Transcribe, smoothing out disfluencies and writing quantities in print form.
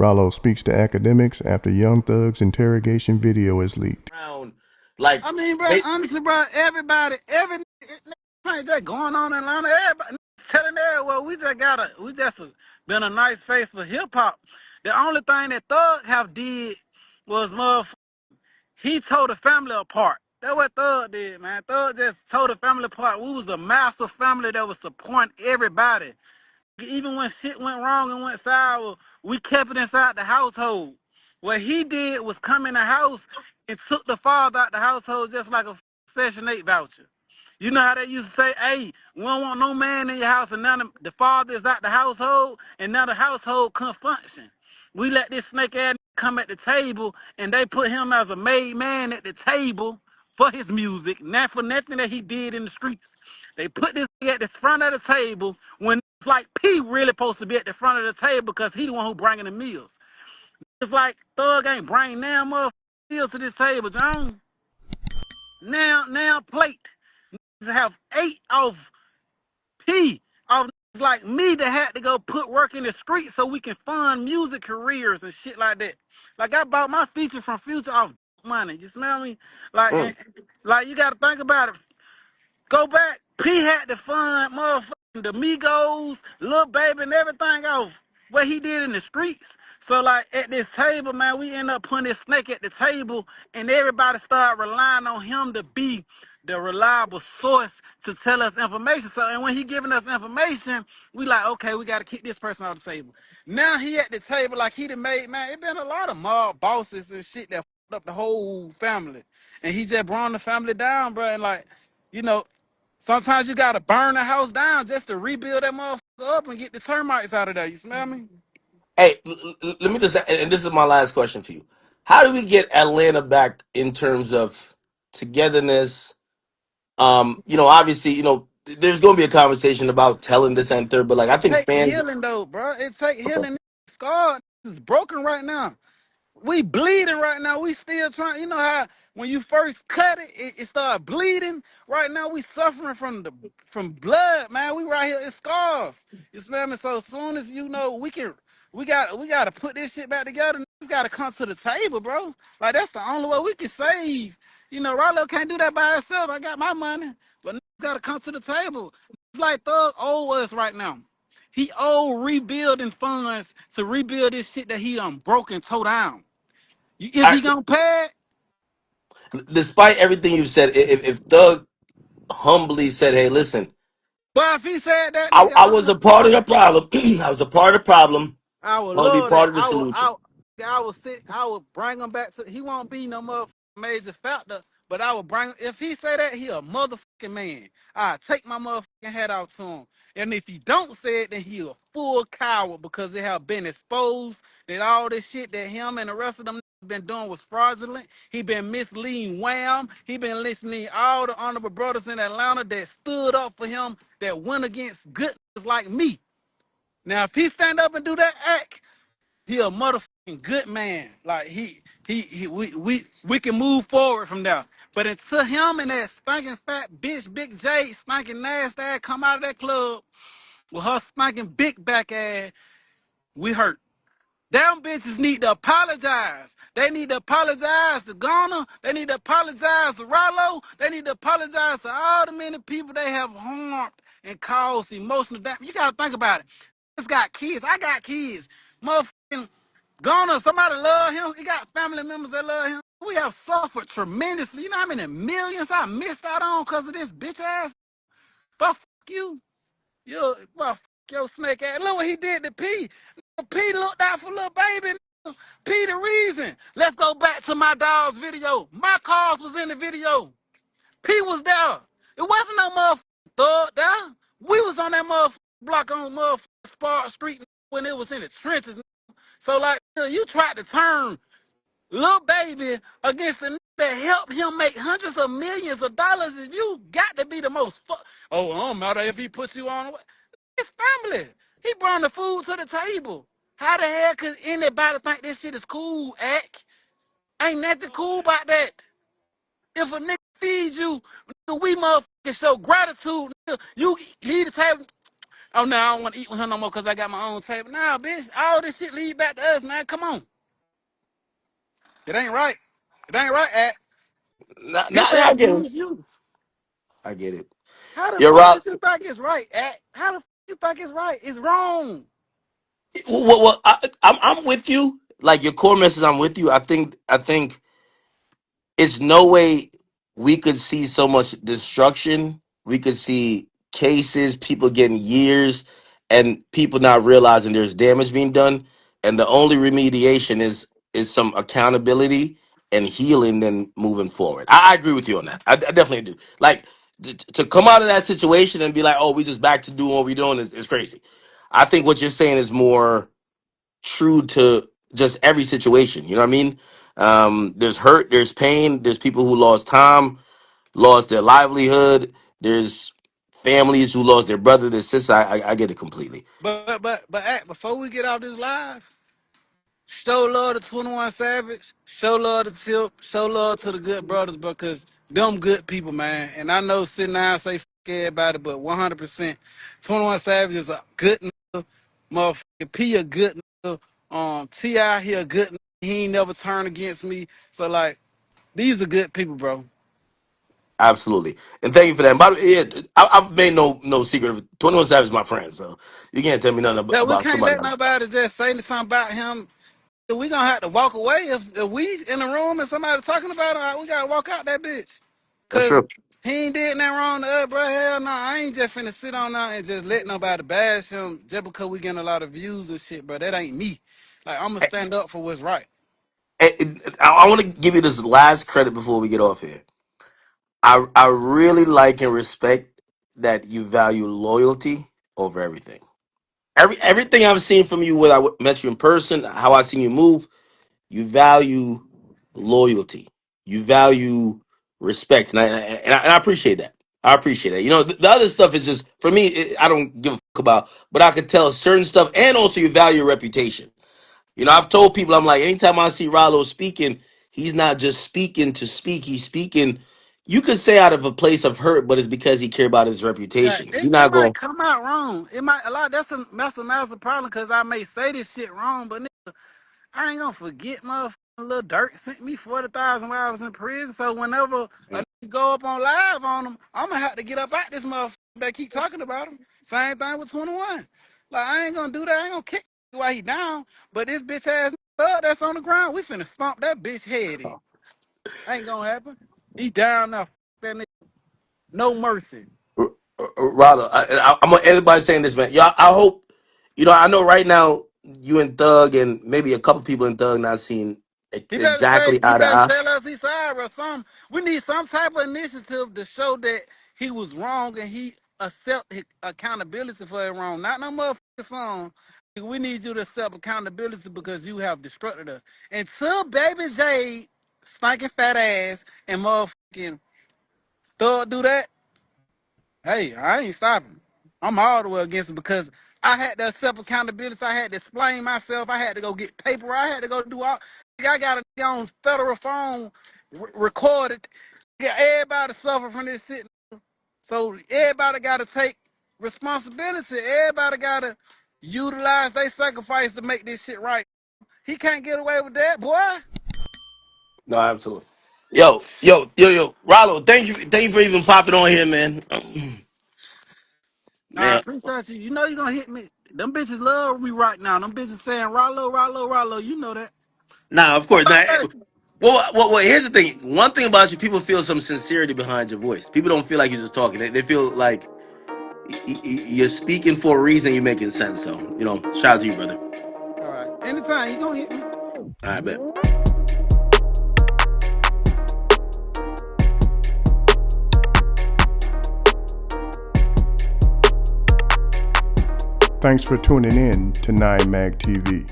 Ralo speaks to Academics after Young Thug's interrogation video is leaked. Like, I mean, bro, honestly, bro, every thing that going on in Atlanta, everybody telling everyone we just been a nice face for hip hop. The only thing that Thug have did was he tore the family apart. That's what Thug did, man. Thug just tore the family apart. We was a massive family that was supporting everybody. Even when shit went wrong and went sour, we kept it inside the household. What he did was come in the house and took the father out the household just like a Section 8 voucher. You know how they used to say, hey, we don't want no man in your house, and now the father is out the household, and now the household can't function. We let this snake ass come at the table, and they put him as a made man at the table for his music, not for nothing that he did in the streets. They put this at the front of the table when it's like P really supposed to be at the front of the table because he the one who bringing the meals. It's like Thug ain't bring damn motherfucking meals to this table, John. Now plate. To have 8 off P of like me that had to go put work in the street so we can fund music careers and shit like that. Like I bought my feature from Future off money. You smell me? Like, like you got to think about it. Go back. P had to fund motherfucking the Migos, Lil Baby, and everything off what he did in the streets. So like at this table, man, we end up putting this snake at the table, and everybody started relying on him to be the reliable source to tell us information. So and when he giving us information, we like, okay, we got to keep this person on the table. Now he at the table like he done made, man. It been a lot of mob bosses and shit that fucked up the whole family, and he just brought the family down, bro. And like, you know, sometimes you gotta burn the house down just to rebuild that motherfucker up and get the termites out of there. You smell me? hey, let me just, and this is my last question for you. How do we get Atlanta back in terms of togetherness? Obviously, there's going to be a conversation about telling this and third, but like I It think take fans. healing though, bro. It take healing. Scar is broken right now. We bleeding right now. We still trying. You know how when you first cut it, it started bleeding. Right now we suffering from blood, man. We right here. It's scars. You smell me? So as soon as we got to put this shit back together. Niggas got to come to the table, bro. Like that's the only way we can save. You know, Ralo can't do that by himself. I got my money, but niggas got to come to the table. It's like Thug owe us right now. He owe rebuilding funds to rebuild this shit that he done broke and tore down. Is I, he gonna pay it? Despite everything you've said, if Doug humbly said, "Hey, listen, But if he said that, I, nigga, I was a part of the problem. I was a part of the problem. I I would want to be love part that. of the solution." I would bring him back to. He won't be no motherfucking major factor, but I would bring. If he say that, he a motherfucking man. I take my motherfucking hat out to him. And if he don't say it, then he a full coward because it have been exposed that all this shit that him and the rest of them been doing was fraudulent. He been misleading Wham. He been listening all the honorable brothers in Atlanta that stood up for him, that went against good niggas like me. Now, if he stand up and do that act, he a motherfucking good man. Like we can move forward from there. But until him and that stinking fat bitch, Big J, stinking nasty ass come out of that club with her stinking big back ass, we hurt. Them bitches need to apologize. They need to apologize to Ghana. They need to apologize to Ralo. They need to apologize to all the many people they have harmed and caused emotional damage. You gotta think about it. This got kids. I got kids. Motherfucking Ghana, somebody love him. He got family members that love him. We have suffered tremendously. You know how many millions I missed out on because of this bitch ass? But fuck you. Yo, well, fuck your snake ass. Look what he did to P. P looked out for little baby. P the reason. Let's go back to my dog's video. My cars was in the video. P was there. It wasn't no motherfucking thug there. We was on that motherfucking block on motherfucking Spark Street when it was in the trenches. So like you tried to turn little baby against the nigga that helped him make hundreds of millions of dollars. If you got to be the most oh, it don't matter if he puts you on. It's family. He brought the food to the table. How the hell could anybody think this shit is cool, Ack? Ain't nothing cool about that. If a nigga feeds you, nigga, we motherfucking show gratitude. Nigga, you leave the table. Oh, no, I don't want to eat with him no more because I got my own table. Nah, bitch, all this shit lead back to us, man. Come on. It ain't right. It ain't right, Act. Nah, This nah, I man get it. use you. I get it. How the You're fuck right. did you think it's right, Act? How the fuck you think it's right? It's wrong. Well, I'm with you. Like your core message, I'm with you. I think it's no way we could see so much destruction. We could see cases, people getting years, and people not realizing there's damage being done. And the only remediation is some accountability and healing, then moving forward. I agree with you on that. I definitely do. Like to come out of that situation and be like, "Oh, we just back to doing what we're doing," is crazy. I think what you're saying is more true to just every situation. You know what I mean? There's hurt, there's pain, there's people who lost time, lost their livelihood. There's families who lost their brother, their sister. I get it completely. But Act, before we get off this live, show love to 21 Savage, show love to Tip, show love to the good brothers because them good people, man. And I know sitting down and say fuck everybody, but 100%, 21 Savage is a good nigga. Motherfucking P a good nigga. T.I. he a good nigga. He ain't never turned against me. So, like, these are good people, bro. Absolutely, and thank you for that. And by the way, yeah, I've made no secret of 21 Savage is my friend, so you can't tell me nothing That we about can't somebody. let nobody just say something about him. We gonna have to walk away if we in the room and somebody talking about him. We gotta walk out that bitch, That's cause true. he ain't did nothing wrong to us, bro. Hell no, I ain't just finna sit on there and just let nobody bash him just because we getting a lot of views and shit, bro. That ain't me. Like I'm gonna stand up for what's right. I want to give you this last credit before we get off here. I really like and respect that you value loyalty over everything. Everything I've seen from you when met you in person, how I seen you move, you value loyalty, you value respect, and I appreciate that. I appreciate that. You know, the other stuff is just for me. I don't give a fuck about, but I could tell certain stuff, and also you value your reputation. You know, I've told people I'm like, anytime I see Ralo speaking, he's not just speaking to speak. He's speaking. You could say out of a place of hurt, but it's because he care about his Yeah, reputation. He's it not might going. come out wrong. It might a lot. That's a massive problem because I may say this shit wrong, but I ain't gonna forget motherfucking Lil Durk sent me 40,000 while I was in prison. So whenever a nigga go up on live on him, I'm gonna have to get up out this motherfucker that keep talking about him. Same thing with 21. Like I ain't gonna do that. I ain't gonna kick while he down. But this bitch ass thug that's on the ground, we finna stomp that bitch head in. Ain't gonna happen. He down now. That nigga, no mercy. Rather, I'm gonna end by saying this, man. Y'all, I hope you know. I know right now you and Thug and maybe a couple people in Thug not seeing exactly He eye to better eye. tell us he's sorry or something. We need some type of initiative to show that he was wrong and he accept his accountability for it wrong. Not no motherfucking song. We need you to accept accountability because you have destructed us. Until Baby J, stinking fat ass, and motherfucking Thug do that, hey, I ain't stopping. I'm all the way against it because I had to accept accountability. I had to explain myself. I had to go get paper. I had to go do all. I got a nigga on federal phone recorded. Yeah, everybody suffer from this shit. So everybody got to take responsibility. Everybody got to utilize their sacrifice to make this shit right. He can't get away with that, boy. No, absolutely. Yo, Rollo, thank you for even popping on here, man. I Man, appreciate you. You know you gonna hit me. Them bitches love me right now. Them bitches saying Rallo, Rallo, Rallo. You know that. nah, of course. Nah, well, here's the thing. One thing about you, people feel some sincerity behind your voice. People don't feel like you're just talking. They feel like you're speaking for a reason. You're making sense. So, you know, shout out to you, brother. All right. Anytime you gonna hit me. All right, bet. Thanks for tuning in to 9 Mag TV.